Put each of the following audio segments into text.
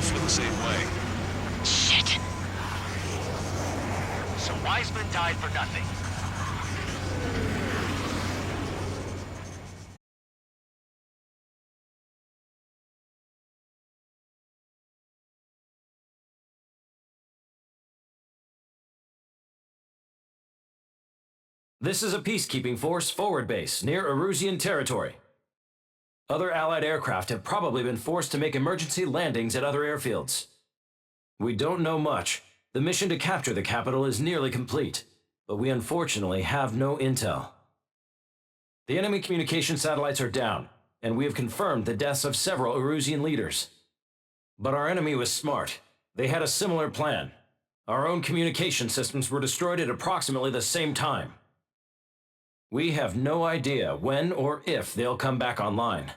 roughly the same way. Shit. So Wiseman died for nothing. This is a peacekeeping force forward base near Erusian territory. Other Allied aircraft have probably been forced to make emergency landings at other airfields. We don't know much. The mission to capture the capital is nearly complete, but we unfortunately have no intel. The enemy communication satellites are down, and we have confirmed the deaths of several Erusian leaders. But our enemy was smart. They had a similar plan. Our own communication systems were destroyed at approximately the same time. We have no idea when or if they'll come back online.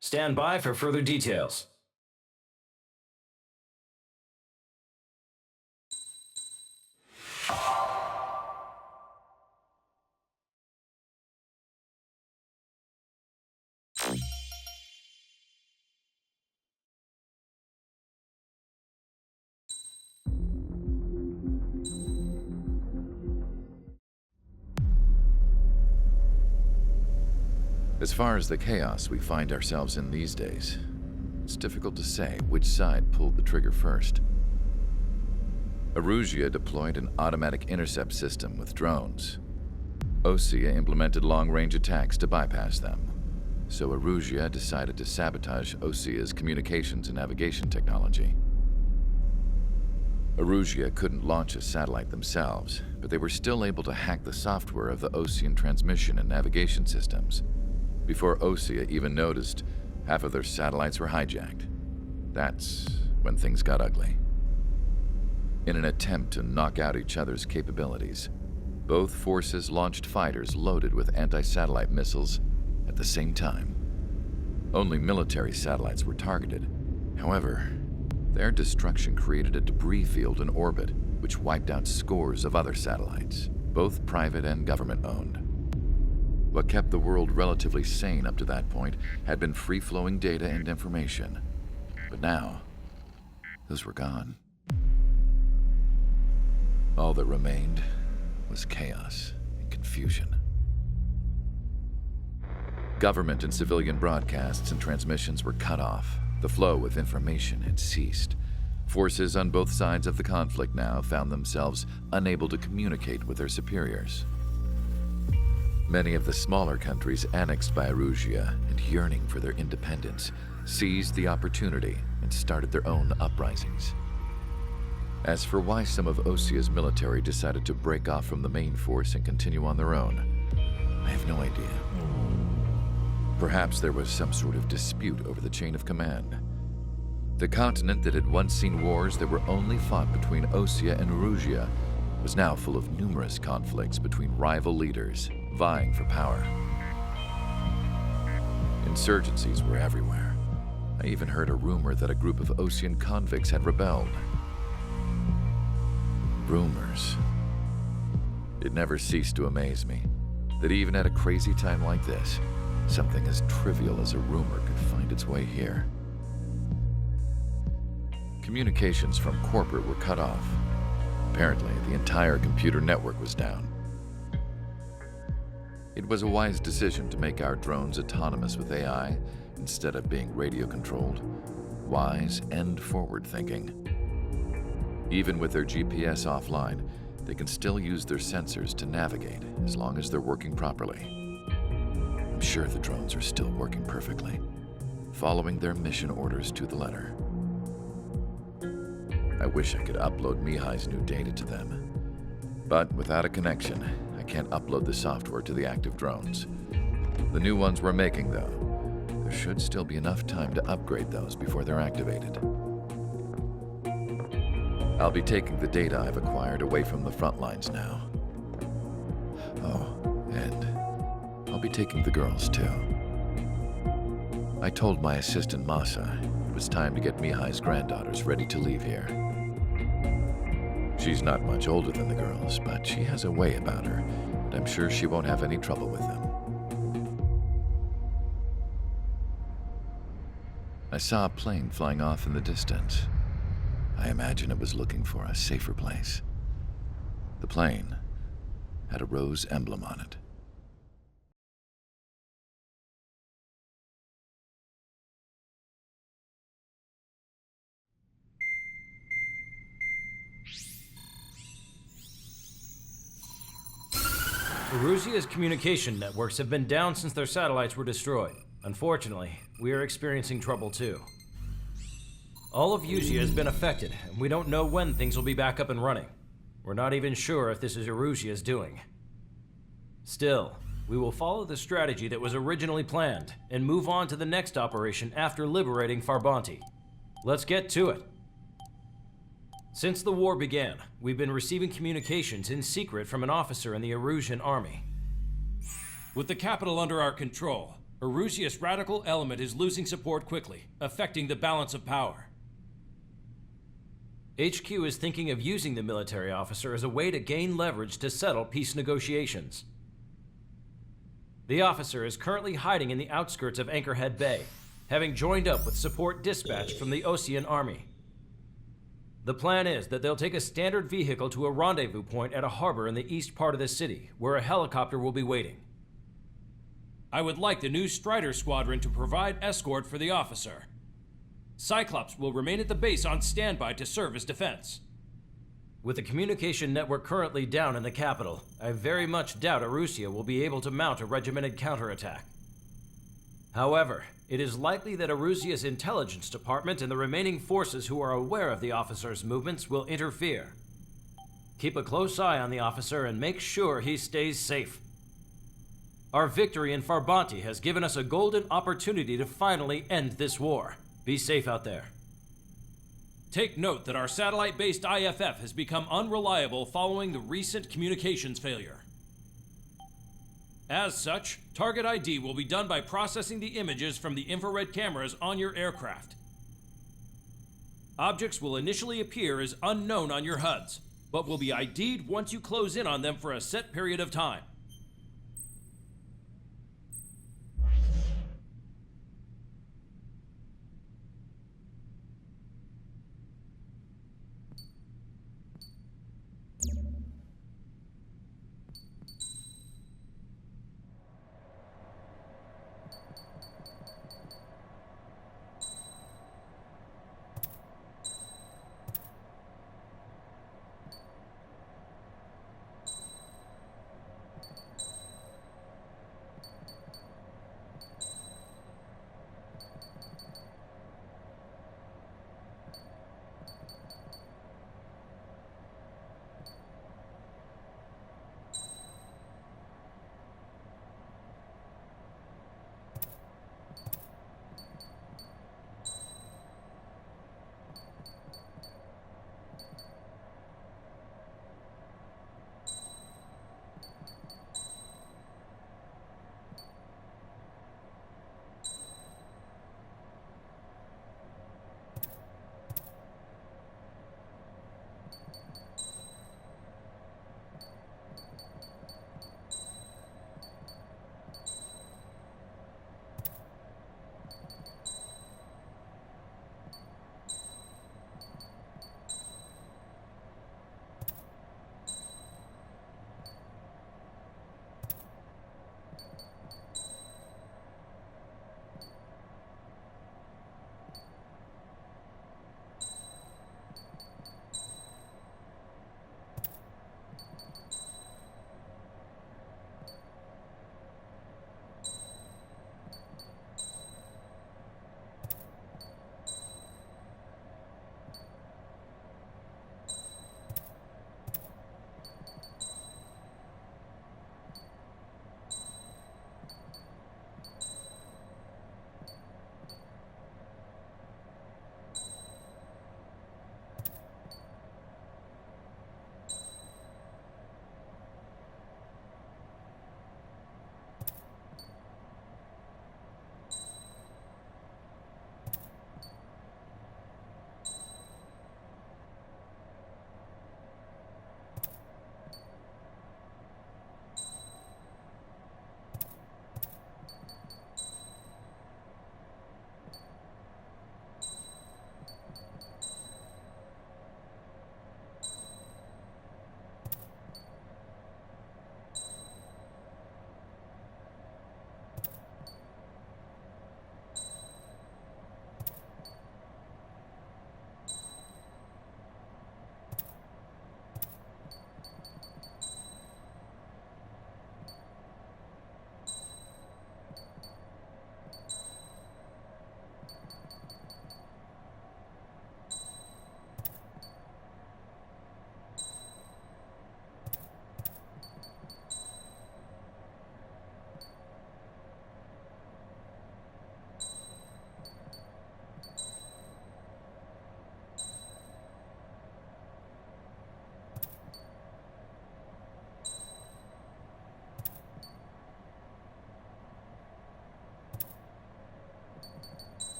Stand by for further details. As far as the chaos we find ourselves in these days, it's difficult to say which side pulled the trigger first. Erusia deployed an automatic intercept system with drones. Osea implemented long-range attacks to bypass them. So Erusia decided to sabotage Osea's communications and navigation technology. Erusia couldn't launch a satellite themselves, but they were still able to hack the software of the Osean transmission and navigation systems. Before Osea even noticed, half of their satellites were hijacked. That's when things got ugly. In an attempt to knock out each other's capabilities, both forces launched fighters loaded with anti-satellite missiles at the same time. Only military satellites were targeted. However, their destruction created a debris field in orbit, which wiped out scores of other satellites, both private and government-owned. What kept the world relatively sane up to that point had been free-flowing data and information. But now, those were gone. All that remained was chaos and confusion. Government and civilian broadcasts and transmissions were cut off. The flow of information had ceased. Forces on both sides of the conflict now found themselves unable to communicate with their superiors. Many of the smaller countries annexed by Erusia and yearning for their independence seized the opportunity and started their own uprisings. As for why some of Osea's military decided to break off from the main force and continue on their own, I have no idea. Perhaps there was some sort of dispute over the chain of command. The continent that had once seen wars that were only fought between Osea and Erusia was now full of numerous conflicts between rival leaders vying for power. Insurgencies were everywhere. I even heard a rumor that a group of Osean convicts had rebelled. Rumors. It never ceased to amaze me that even at a crazy time like this, something as trivial as a rumor could find its way here. Communications from corporate were cut off. Apparently, the entire computer network was down. It was a wise decision to make our drones autonomous with AI instead of being radio-controlled. Wise and forward-thinking. Even with their GPS offline, they can still use their sensors to navigate as long as they're working properly. I'm sure the drones are still working perfectly, following their mission orders to the letter. I wish I could upload Mihai's new data to them. But without a connection, I can't upload the software to the active drones. The new ones we're making, though, there should still be enough time to upgrade those before they're activated. I'll be taking the data I've acquired away from the front lines now. Oh, and I'll be taking the girls, too. I told my assistant, Masa, it was time to get Mihai's granddaughters ready to leave here. She's not much older than the girls, but she has a way about her, and I'm sure she won't have any trouble with them. I saw a plane flying off in the distance. I imagine it was looking for a safer place. The plane had a rose emblem on it. Erusia's communication networks have been down since their satellites were destroyed. Unfortunately, we are experiencing trouble too. All of Erusia has been affected, and we don't know when things will be back up and running. We're not even sure if this is Erusia's doing. Still, we will follow the strategy that was originally planned and move on to the next operation after liberating Farbanti. Let's get to it. Since the war began, we've been receiving communications in secret from an officer in the Erusian army. With the capital under our control, Erusia's radical element is losing support quickly, affecting the balance of power. HQ is thinking of using the military officer as a way to gain leverage to settle peace negotiations. The officer is currently hiding in the outskirts of Anchorhead Bay, having joined up with support dispatched from the Osean army. The plan is that they'll take a standard vehicle to a rendezvous point at a harbor in the east part of the city, where a helicopter will be waiting. I would like the new Strider Squadron to provide escort for the officer. Cyclops will remain at the base on standby to serve as defense. With the communication network currently down in the capital, I very much doubt Erusia will be able to mount a regimented counterattack. However, it is likely that Erusia's intelligence department and the remaining forces who are aware of the officer's movements will interfere. Keep a close eye on the officer and make sure he stays safe. Our victory in Farbanti has given us a golden opportunity to finally end this war. Be safe out there. Take note that our satellite-based IFF has become unreliable following the recent communications failure. As such, target ID will be done by processing the images from the infrared cameras on your aircraft. Objects will initially appear as unknown on your HUDs, but will be ID'd once you close in on them for a set period of time.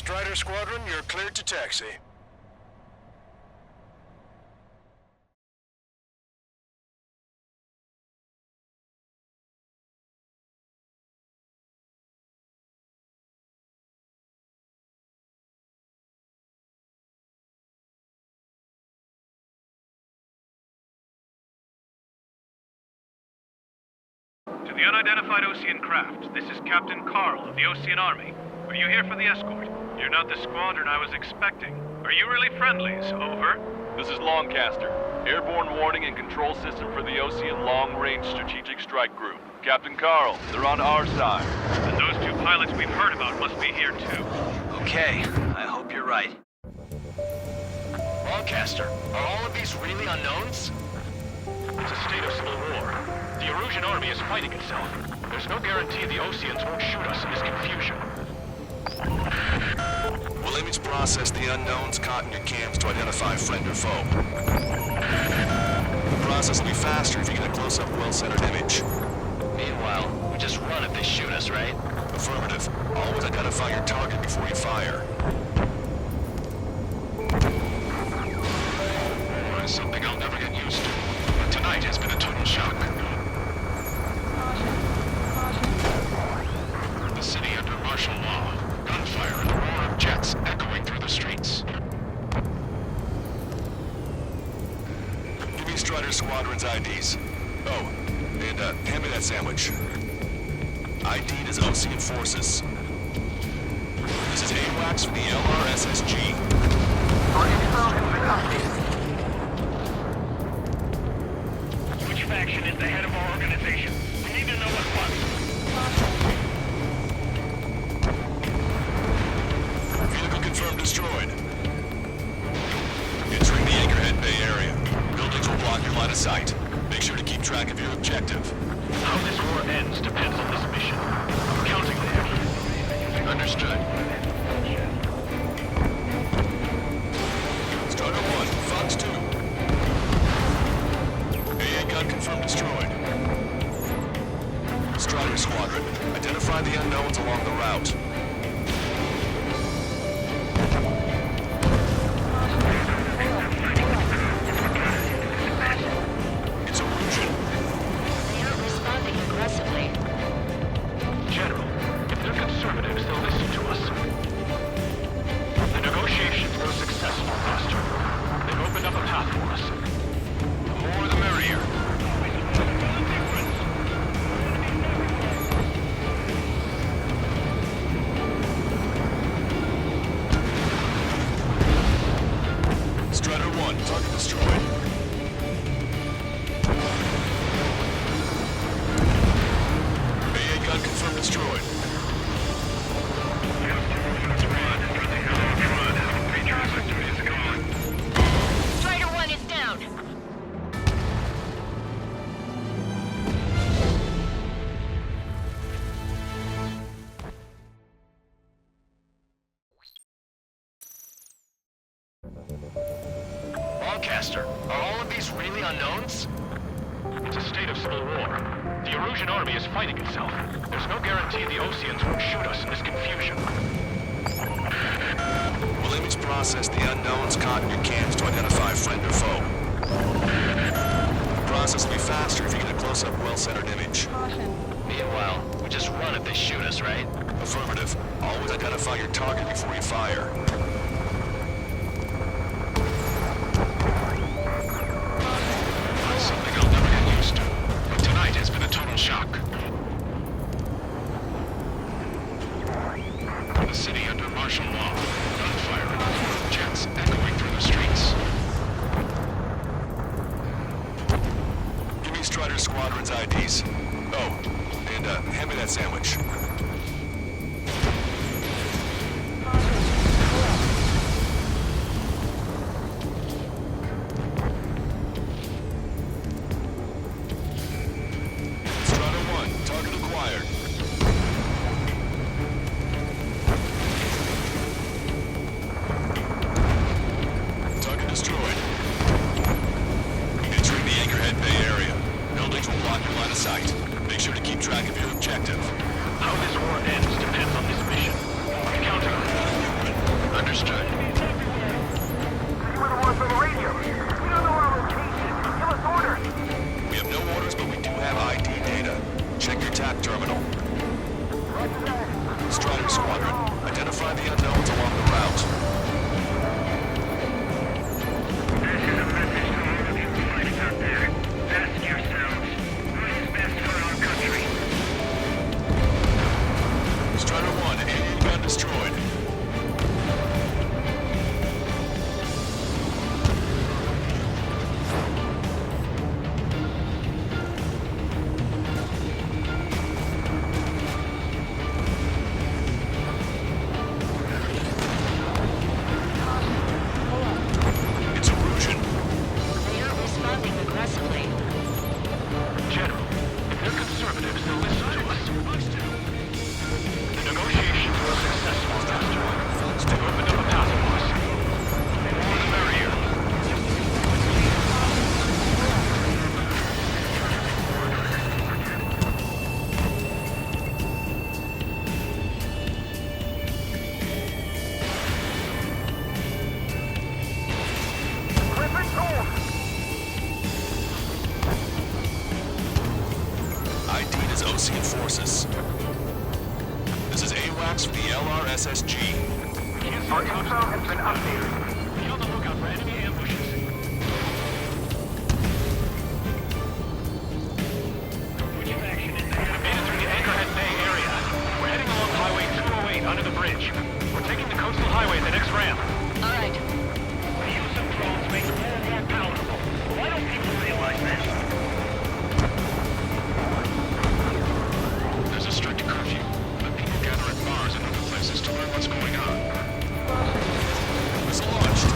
Strider Squadron, you're cleared to taxi. To the unidentified Osean craft, this is Captain Carl of the Osean Army. Are you here for the escort? You're not the squadron I was expecting. Are you really friendlies? Over. This is Longcaster. Airborne warning and control system for the Osean Long-Range Strategic Strike Group. Captain Carl, they're on our side. And those two pilots we've heard about must be here too. Okay, I hope you're right. Longcaster, are all of these really unknowns? It's a state of civil war. The Erusian army is fighting itself. There's no guarantee the Oseans won't shoot us in this confusion. We'll image process the unknowns caught in your cams to identify friend or foe. The process will be faster if you get a close-up, well-centered image. Meanwhile, we just run if they shoot us, right? Affirmative. Always identify your target before you fire. It's something I'll never get used to. But tonight has been a total shock. The city under martial law. Gunfire and the roar of jets echoing through the streets. Give me Strider Squadron's IDs. Oh, and hand me that sandwich. ID'd as Osean Forces. This is AWACS for the LRSSG. Which faction is the head of our organization? We need to know at once. Vehicle confirmed destroyed. Entering the Anchorhead Bay area. Buildings will block your line of sight. Make sure to keep track of your objective. How this war ends depends on this mission. I'm counting on you. Understood. Strider 1, Fox 2. AA gun confirmed destroyed. Strider Squadron, identify the unknowns along the route. It's Erusian. They aren't responding aggressively. General, if they're conservatives, they'll listen to us. The negotiations were successful, Master. They've opened up a path for us. The more the merrier. Strider 1, target destroyed. AA gun confirmed destroyed. Strider 1 is down. Longcaster, are all of these really unknowns? It's a state of civil war. The Erusian army is fighting itself. There's no guarantee the Oseans won't shoot us in this confusion. We'll image process the unknowns caught in your cams to identify friend or foe. The process will be faster if you get a close-up, well-centered image. Meanwhile, we just run if they shoot us, right? Affirmative. Always identify your target before you fire. Something I'll never get used to. But tonight has been a total shock. The city under martial law. Gunfire and the roar of jets echoing through the streets. Give me Strider Squadron's IDs. Oh, and hand me that sandwich. Strider 1, target acquired. Target destroyed. Entering the Anchorhead Bay area. Buildings will block your line of sight. Make sure to keep track of your objective. How this war ends depends on this mission. I'm counting on you. Osean forces. This is AWACS for the LRSSG. Our info has been updated. Be on the lookout for enemy ambushes. Which faction is that? We made it through the Anchorhead Bay area. We're heading along Highway 208 under the bridge. We're taking the coastal highway at the next ramp. All right. The use of drones makes war more palatable. Why don't people realize this? There's a strict curfew, but people gather at bars and other places to learn what's going on. Missile launched.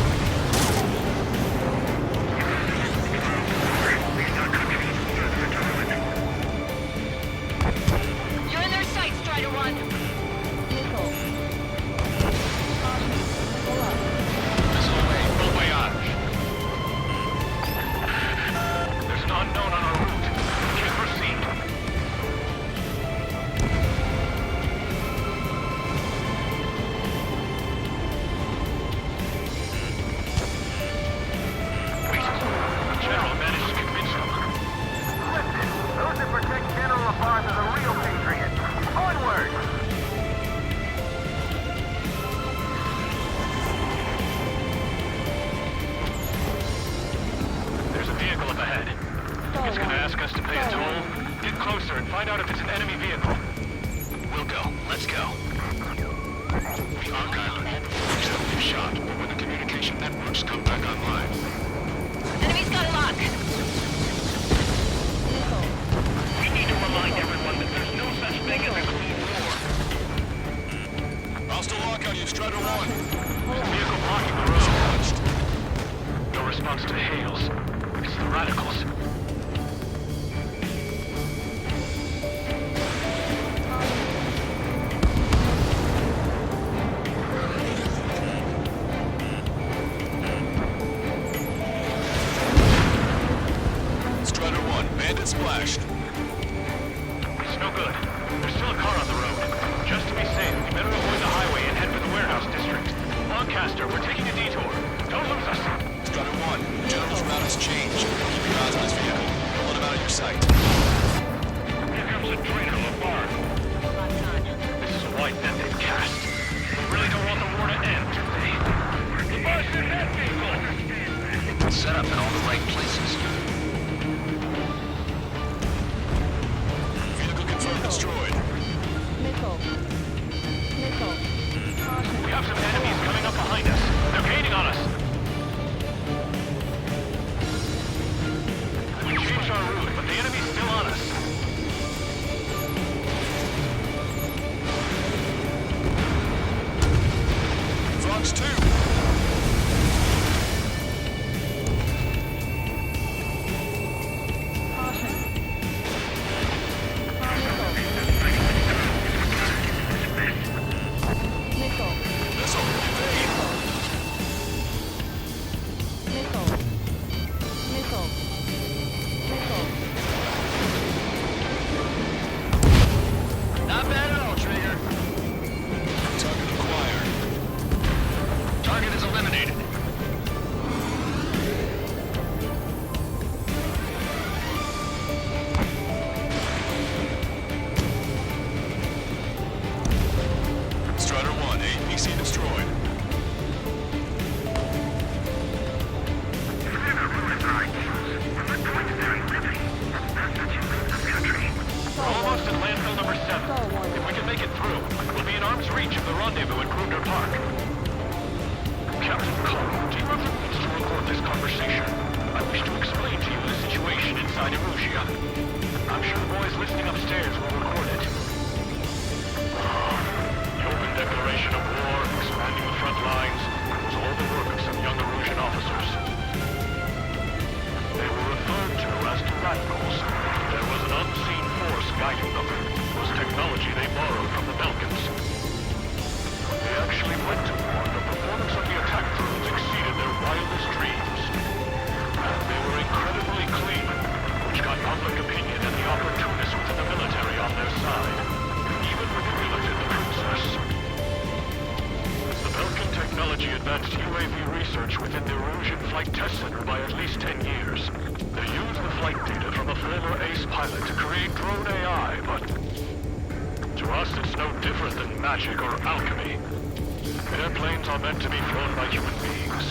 You're in their sights, Strider 1. Missile away, full voyage. There's an unknown on our route. Can't proceed. Wait. General managed to convince them. Listen, those that protect General LaFarge are the real patriots. Onward! There's a vehicle up ahead. It's gonna ask us to pay a toll. Get closer and find out if it's an enemy vehicle. We'll go. Let's go. The archive is still be shot, but when the communication networks come back online. Enemy's got a lock. We need to remind everyone that there's no such thing as a Cold War. I'll still lock on you, Strider 1. Vehicle blocking the road. No response to hails. It's the radicals. Strider 1, bandit splashed. It's no good. There's still a car on the road. Just to be safe, we better avoid the highway and head for the warehouse district. Lancaster, we're taking a detour. Don't lose us. Strider 1, General's route has changed. Keep your eyes on his vehicle. Don't let him out of your sight. Here comes a traitor, LaFarge. This is a white net they've cast. They really don't want the war to end, do they? LaFarge, in that vehicle! Set up in all the right places. Vehicle confirmed destroyed. We have some enemies coming up behind us. They're gaining on us. We changed our route, but the enemy's still on us. Fox 2. Missile, evade. Not bad at all, Trigger. Target acquired. Target is eliminated. Strider 1, APC destroyed. We're almost at landfill number 7. If we can make it through, we'll be in arm's reach of the rendezvous at Kruger Park. Captain Carl, do you have the means to record this conversation? I wish to explain to you the situation inside Erusia. I'm sure the boys listening upstairs will record it. The open declaration of war, expanding the front lines, was all the work of some young Erusian officers. They were referred to as the radicals. There was an unseen force guiding them. It was technology they borrowed from the Balkans. When they actually went to war, the performance of the attack drones exceeded their wildest dreams. And they were incredibly clean, which got public opinion and the opportunists within the military on their side, even with the militant princess. The Belkan technology advanced UAV research within the Erusian Flight Test Center by at least 10 years. They used the flight data from a former ace pilot to create drone AI, but to us it's no different than magic or alchemy. Airplanes are meant to be flown by human beings.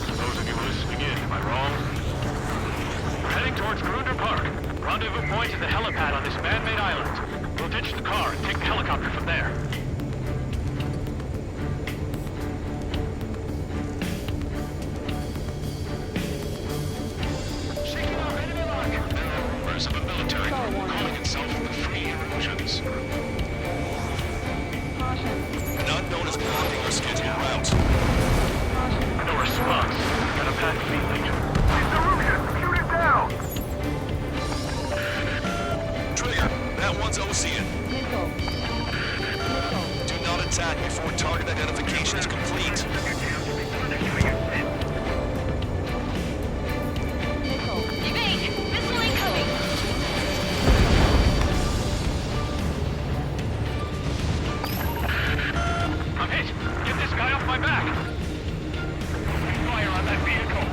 To those of you listening in, am I wrong? We're heading towards Grunder Park. Rendezvous point is the helipad on this man-made island. We'll ditch the car and take the helicopter from there. Shaking off enemy lock. There are rumors of a military group calling itself the Free Erosions. An unknown is blocking our scheduled route. No response. Got a bad feeling. He's Erosion! Shoot him down! Trigger, that one's Ocean. Do not attack before target identification is complete. Evade! Missile incoming! I'm hit! Get this guy off my back! Fire on that vehicle!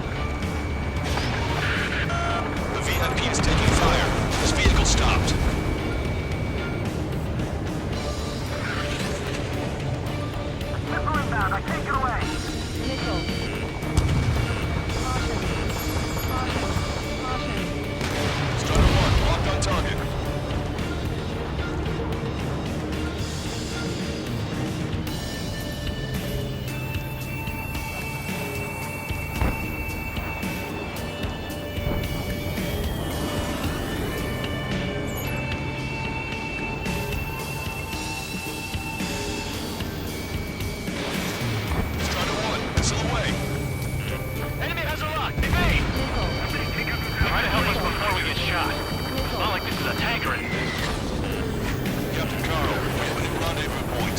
The VIP is taking fire. This vehicle stopped. Missile inbound, I take it away! Strider 1, locked on target. Strider 1, missile away. Enemy has a lock! Evade! Try to help us before we get shot. It's not like this is a tank or anything. Captain Carl, we have a new rendezvous point.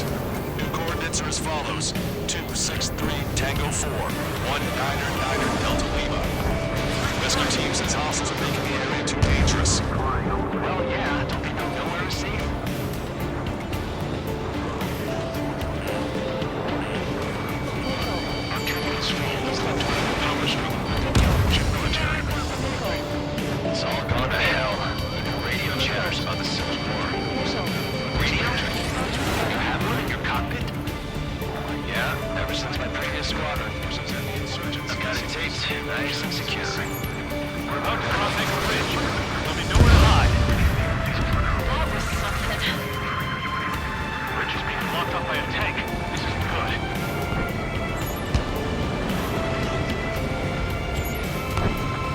New coordinates are as follows. 263 Tango 4, 199 Delta Lima. Rescue team says hostiles are making the area too dangerous. Well, yeah, don't think they'll know where to see him. Our terminal's full. It's left with a power struggle with the Erosion military. It's all gone to hell. Radio chatters about the Civil War. Radio? You have one in your cockpit? Yeah, ever since my previous squadron. I've got it taped, nice and secure. We're about to cross Anchor Ridge. There'll be nowhere to hide. That was something. Ridge is being blocked off by a tank. This isn't good.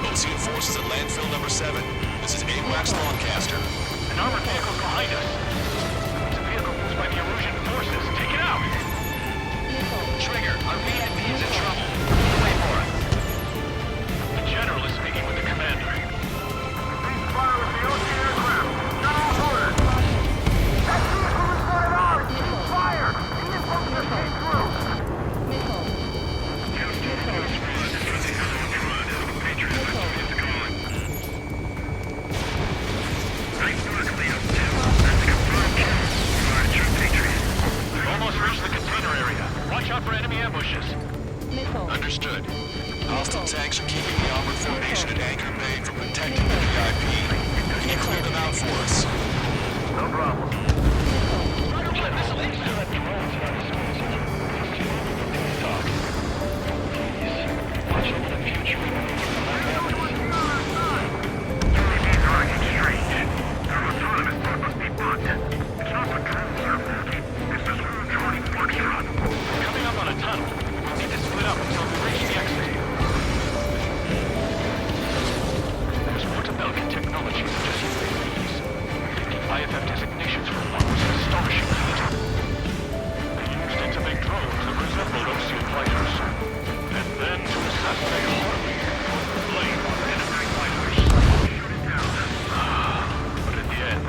Ocean forces at landfill number 7. This is AWACS Lancaster. An armored vehicle's behind us. It's a vehicle used by the Erosion forces. Take it out! Trigger, our VIP is in trouble. Wait for it. The general is speaking with the commander. Please fire with the Ocean aircraft. Not all orders. That vehicle is one of ours. Fire! The infantry came through. We've almost reached the container area. Watch out for enemy ambushes. Understood. Hostile tanks are keeping the armored formation at Anchor Bay from protecting the VIP. Can you clear them out for us? No problem. Watch over the future. Coming up on a tunnel. We'll need to split up until we reach the exit. There's more to Belkin technology than just UAVs. IFF designations for one was an astonishing feat. They used it to make drones that resembled Ocean fighters. And then to assassinate Harvey for the blame on enemy fighters. But in the end,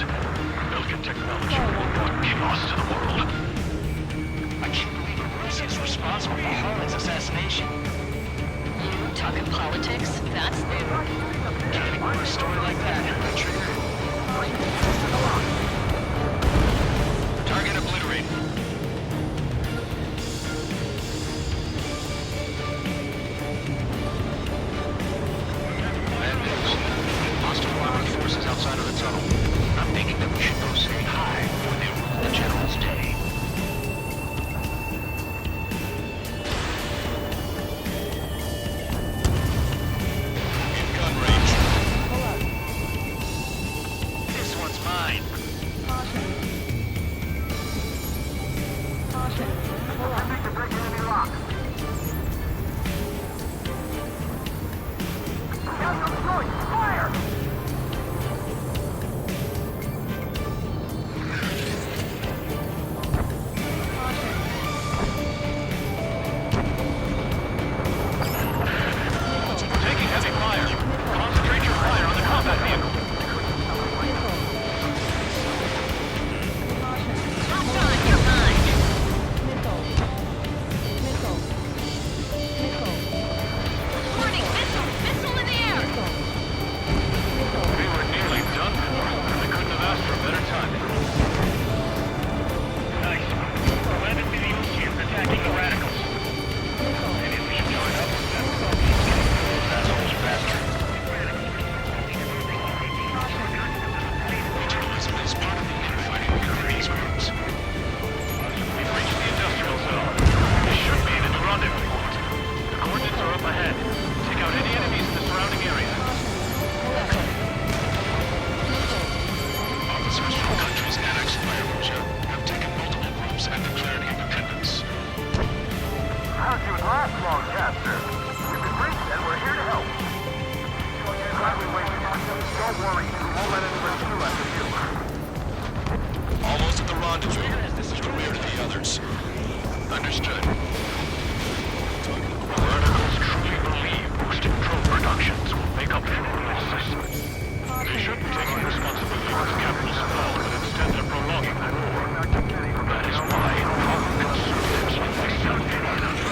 Belkin technology brought chaos to the world. I can't believe Russia's responsible for Harlan's assassination. You talking politics? That's new. Can't ignore a story like that, Trigger. Target obliterated. Landings. Hostile outside of the tunnel. I'm thinking that we should go say hi before they ruin the General's day. In gun range. This one's mine. Taking heavy fire. Concentrate your fire on the combat vehicle. Hassan, you're mine. Warning, missile! Missile in the air! We were nearly done for. I couldn't have asked for better timing. Nice. Glad to see the Oceans attacking the radicals. Maybe we should join up with them. Those assholes faster. Regionalism is part of the infighting between these groups. We've reached the industrial zone. This should be the rendezvous point. The coordinates are up ahead. Take out any enemies in the surrounding area. Officers from countries annexed by Erosia have taken multiple groups and declared independence. How'd you last long, Caster? We've been briefed and we're here to help. Don't worry, we won't let anybody through after you. Almost at the rendezvous. To the rear to the others. Understood. The radicals truly believe boosting drone productions will make up for our losses. They shouldn't be taking responsibility for the capital's fall, but instead they're prolonging the war. That is why powerful conservatives like myself need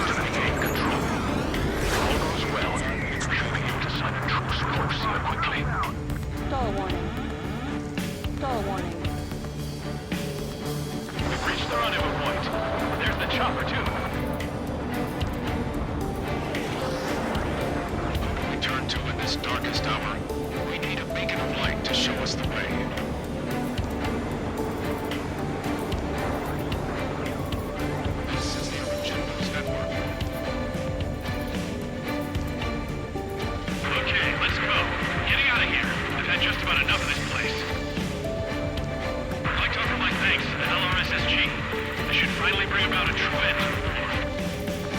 to regain control. If all goes well, we should be able to sign a truce with Russia quickly. Stall warning. Stall warning. We've reached the rendezvous point. There's the chopper, too. We turn to in this darkest hour. We need a beacon of light to show us the way. This is the Originals Network. Okay, let's go. Getting out of here. I've had just about enough of this place. I'd like to offer my thanks to the LRSSG. This should finally bring about a true end to the war.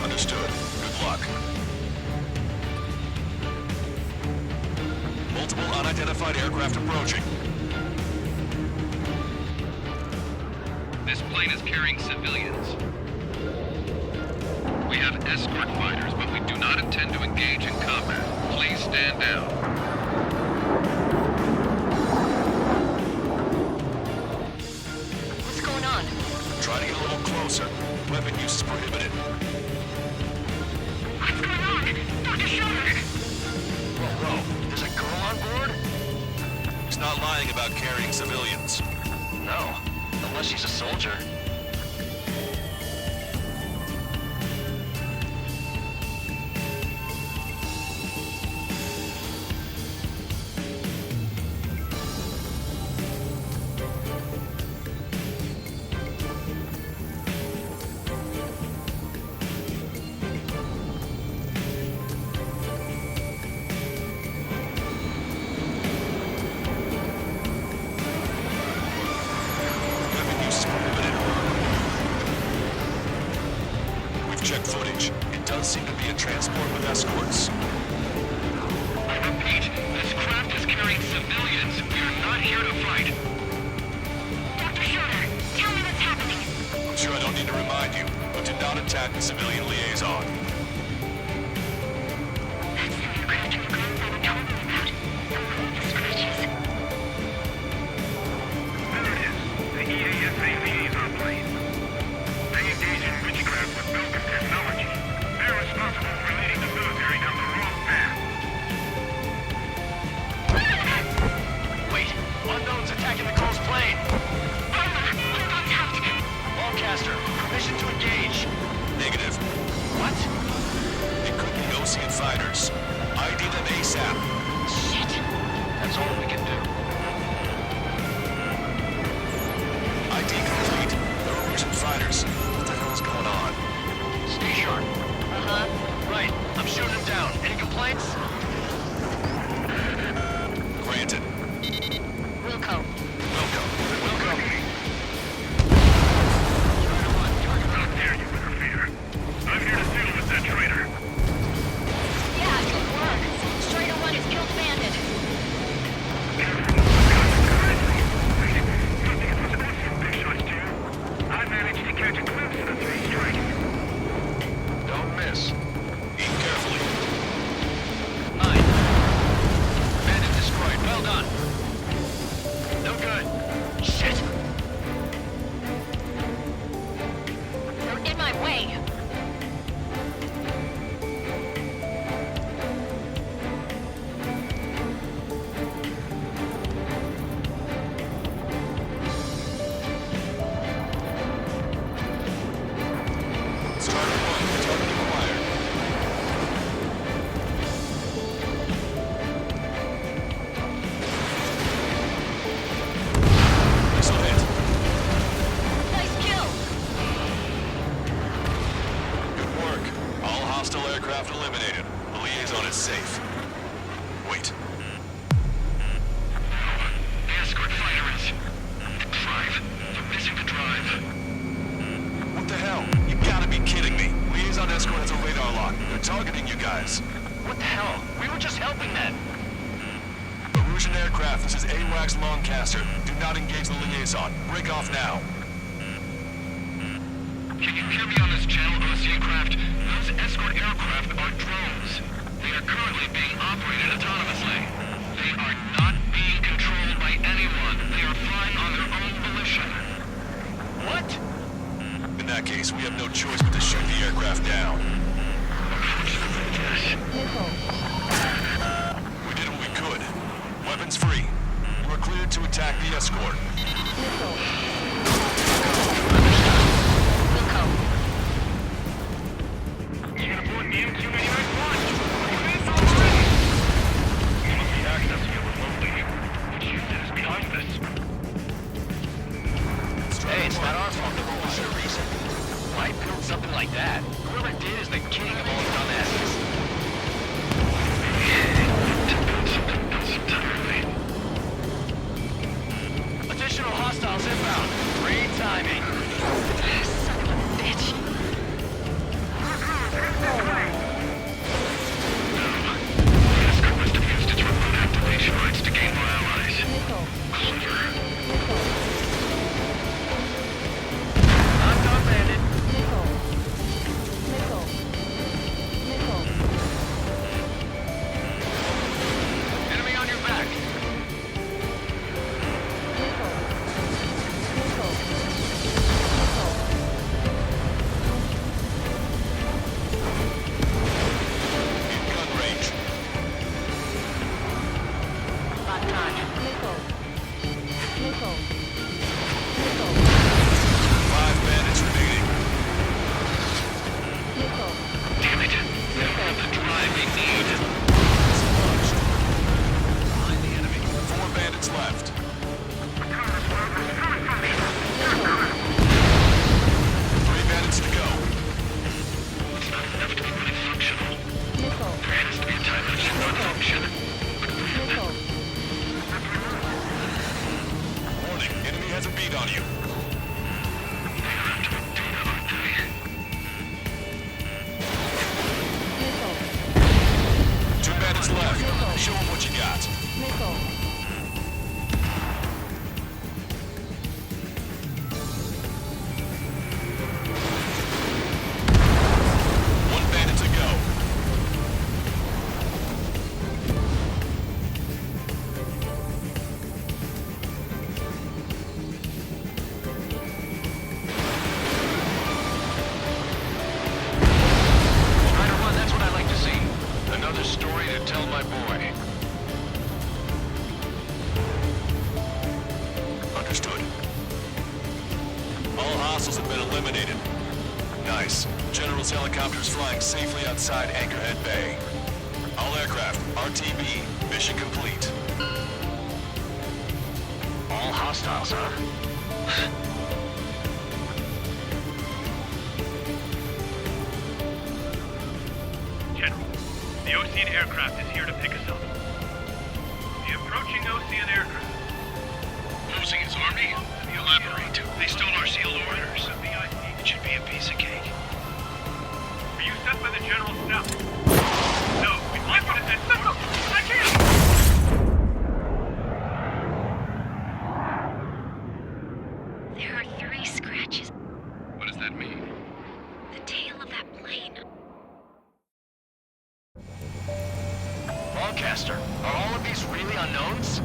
Understood. Good luck. Multiple unidentified aircraft approaching. This plane is carrying civilians. We have escort fighters, but we do not intend to engage in combat. Please stand down. What's going on? Try to get a little closer. Weapon use is prohibited. What's going on? Dr. Schiller! Whoa, there's a girl on board? He's not lying about carrying civilians. No, unless she's a soldier. Weapon use is prohibited. We've checked footage. It does seem to be a transport with escorts. I repeat, this craft is carrying civilians. We are not here to fight. Dr. Schiller, tell me what's happening. I'm sure I don't need to remind you, but do not attack the civilian liaison. That's the aircraft your grandfather told me about. The one with the scratches. There it is. The EASA liaison plane. They engage in witchcraft with Belkin technology. They're responsible for leading the military down the wrong path. Wait, unknown's attacking the Cole's plane. Alma, hold on tight. Ballcaster, permission to engage. Negative. What? Attention aircraft, this is AWACS Longcaster. Do not engage the liaison. Break off now. Can you hear me on this channel, OC craft? Those escort aircraft are drones. They are currently being operated autonomously. They are not being controlled by anyone. They are flying on their own volition. What? In that case, we have no choice but to shoot the aircraft down. Yes. Missile. We did what we could. Weapons free. You are cleared to attack the escort. Missile. Wilco. Can't afford the MQ-99 Advance already! You must be accessing it remotely. Which unit is behind this? Hey, it's not our fault the roll should have reason. Why build something like that? Whoever did is the king of all dumbasses. Additional hostiles inbound. Great timing. Son of a bitch. Escort must have used its remote activation rights to gain more allies. Missile. Clever. Missile. I'm done, Bandit. Missile. Missile. Missile. Enemy on your back. Missile. Missile. In gun range. Missile. Missile. Missile. 5 bandits remaining. Missile. Damn it. They don't have the drive they need. Behind the enemy. 4 bandits left. 3 bandits to go. It's not enough to be really functional. Missile. There has to be a time that it should not function. Missile. Warning, enemy has a beat on you. Missile. 2 bandits left. Show them what you got. Missile. One bandit to go. Try to run, that's what I like to see. Another story to tell my boy. Understood. All hostiles have been eliminated. Nice. General's helicopters flying safely outside Anchorhead Bay. All aircraft, RTB, mission complete. All hostiles, huh? General, the Ocean aircraft is here to pick us up. The approaching Ocean aircraft. Ocean's army? Elaborate. They stole our sealed orders. The VIP. It should be a piece of cake. Are you sent by the General's staff? No, we'd like you to send... No, I can't! There are 3 scratches. What does that mean? The tail of that plane. Longcaster, are all of these really unknowns?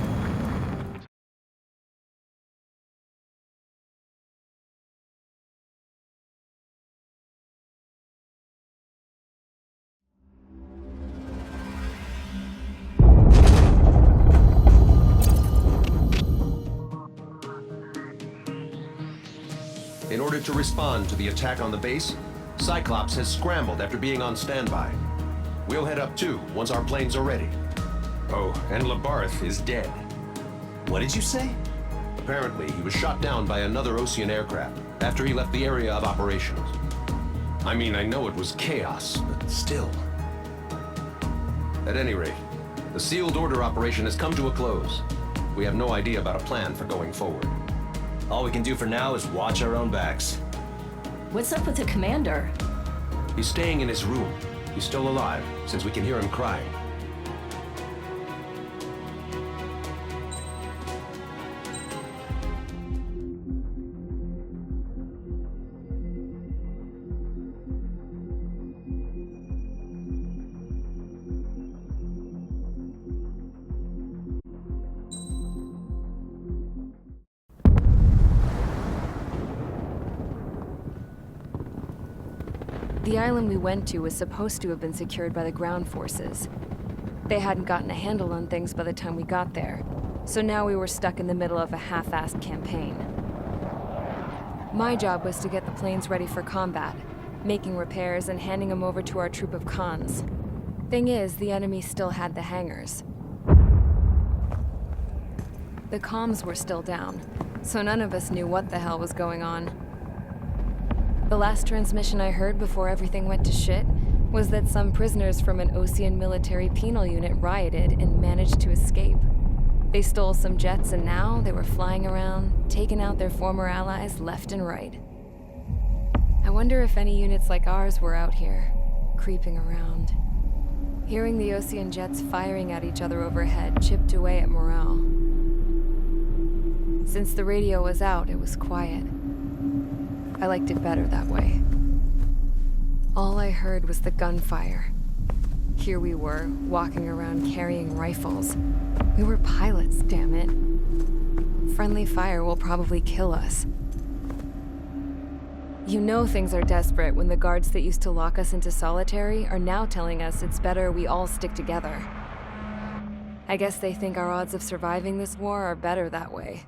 In order to respond to the attack on the base, Cyclops has scrambled after being on standby. We'll head up too once our planes are ready. Oh, and Labarth is dead. What did you say? Apparently, he was shot down by another Ocean aircraft after he left the area of operations. I mean, I know it was chaos, but still. At any rate, the sealed order operation has come to a close. We have no idea about a plan for going forward. All we can do for now is watch our own backs. What's up with the commander? He's staying in his room. He's still alive, since we can hear him crying. The island we went to was supposed to have been secured by the ground forces. They hadn't gotten a handle on things by the time we got there, so now we were stuck in the middle of a half-assed campaign. My job was to get the planes ready for combat, making repairs and handing them over to our troop of cons. Thing is, the enemy still had the hangars. The comms were still down, so none of us knew what the hell was going on. The last transmission I heard before everything went to shit was that some prisoners from an Osean military penal unit rioted and managed to escape. They stole some jets and now they were flying around, taking out their former allies left and right. I wonder if any units like ours were out here, creeping around. Hearing the Osean jets firing at each other overhead chipped away at morale. Since the radio was out, it was quiet. I liked it better that way. All I heard was the gunfire. Here we were, walking around carrying rifles. We were pilots, damn it. Friendly fire will probably kill us. You know things are desperate when the guards that used to lock us into solitary are now telling us it's better we all stick together. I guess they think our odds of surviving this war are better that way.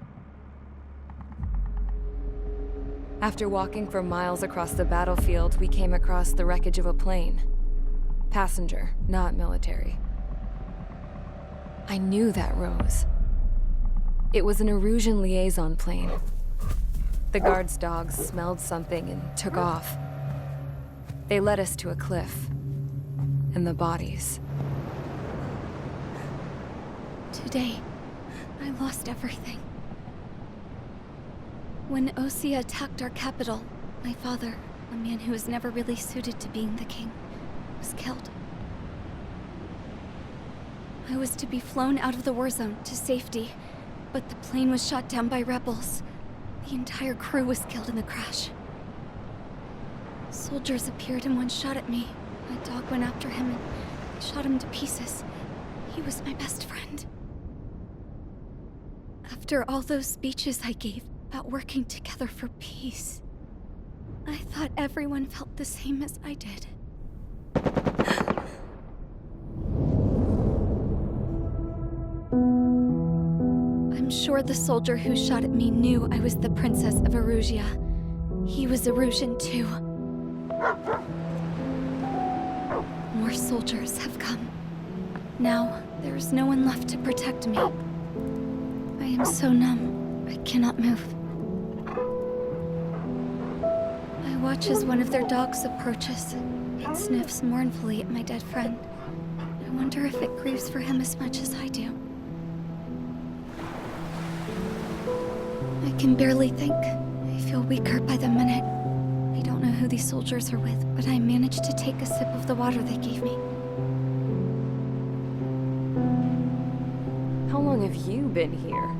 After walking for miles across the battlefield, we came across the wreckage of a plane. Passenger, not military. I knew that rose. It was an Erusian liaison plane. The guard's dogs smelled something and took off. They led us to a cliff. And the bodies. Today, I lost everything. When Osea attacked our capital, my father, a man who was never really suited to being the king, was killed. I was to be flown out of the war zone to safety, but the plane was shot down by rebels. The entire crew was killed in the crash. Soldiers appeared and one shot at me. My dog went after him and shot him to pieces. He was my best friend. After all those speeches I gave about working together for peace, I thought everyone felt the same as I did. I'm sure the soldier who shot at me knew I was the Princess of Erusia. He was Erusian too. More soldiers have come. Now, there is no one left to protect me. I am so numb, I cannot move. I watch as one of their dogs approaches. It sniffs mournfully at my dead friend. I wonder if it grieves for him as much as I do. I can barely think. I feel weaker by the minute. I don't know who these soldiers are with, but I managed to take a sip of the water they gave me. How long have you been here?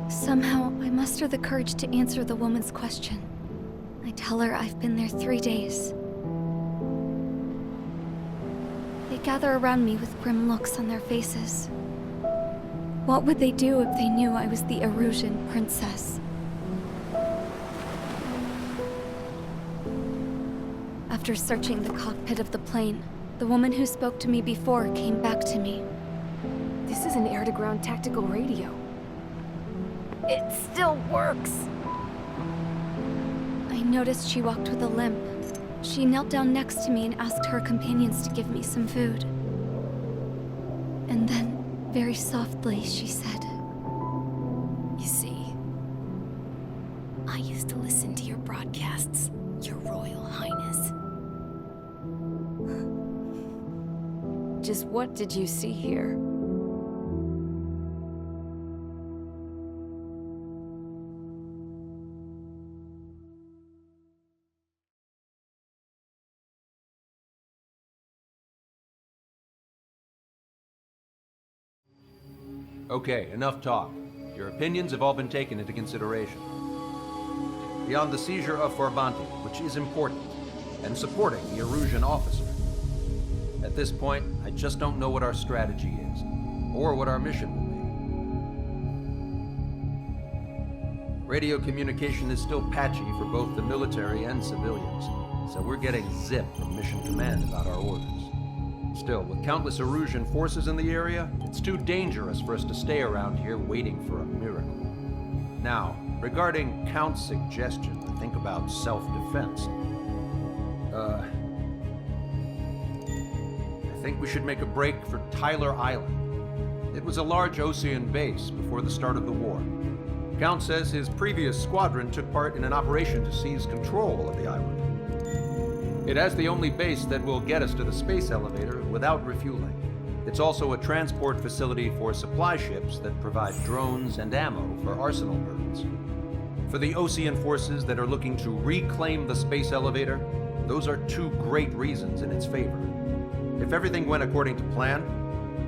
Somehow, I muster the courage to answer the woman's question. I tell her I've been there 3 days. They gather around me with grim looks on their faces. What would they do if they knew I was the Erusian princess? After searching the cockpit of the plane, the woman who spoke to me before came back to me. This is an air-to-ground tactical radio. It still works! I noticed she walked with a limp. She knelt down next to me and asked her companions to give me some food. And then, very softly, she said, You see, I used to listen to your broadcasts, Your Royal Highness. Just what did you see here? Okay, enough talk. Your opinions have all been taken into consideration. Beyond the seizure of Forbanti, which is important, and supporting the Erusian officer, at this point, I just don't know what our strategy is, or what our mission will be. Radio communication is still patchy for both the military and civilians. so we're getting zip from Mission Command about our orders. Still, with countless Erusian forces in the area, it's too dangerous for us to stay around here waiting for a miracle. Now, regarding Count's suggestion to think about self-defense, I think we should make a break for Tyler Island. It was a large Osean base before the start of the war. Count says his previous squadron took part in an operation to seize control of the island. It has the only base that will get us to the space elevator without refueling. It's also a transport facility for supply ships that provide drones and ammo for arsenal birds. For the Osean forces that are looking to reclaim the space elevator, those are two great reasons in its favor. If everything went according to plan,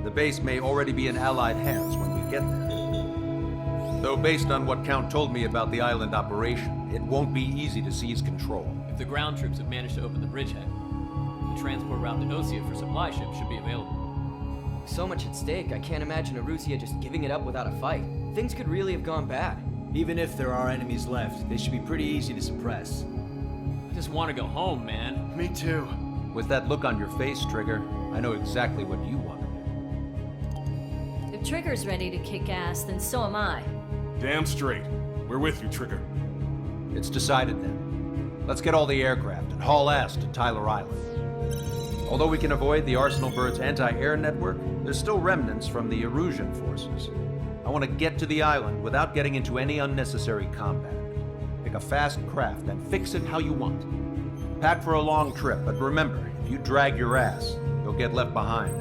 the base may already be in Allied hands when we get there. Though based on what Count told me about the island operation, it won't be easy to seize control. If the ground troops have managed to open the bridgehead, the transport route to Osea for supply ships should be available. So much at stake, I can't imagine Erusia just giving it up without a fight. Things could really have gone bad. Even if there are enemies left, they should be pretty easy to suppress. I just want to go home, man. Me too. With that look on your face, Trigger, I know exactly what you want to do. If Trigger's ready to kick ass, then so am I. Damn straight. We're with you, Trigger. It's decided then. Let's get all the aircraft and haul ass to Tyler Island. Although we can avoid the Arsenal Bird's anti-air network, there's still remnants from the Erusian forces. I want to get to the island without getting into any unnecessary combat. Pick a fast craft and fix it how you want. Pack for a long trip, but remember, if you drag your ass, you'll get left behind.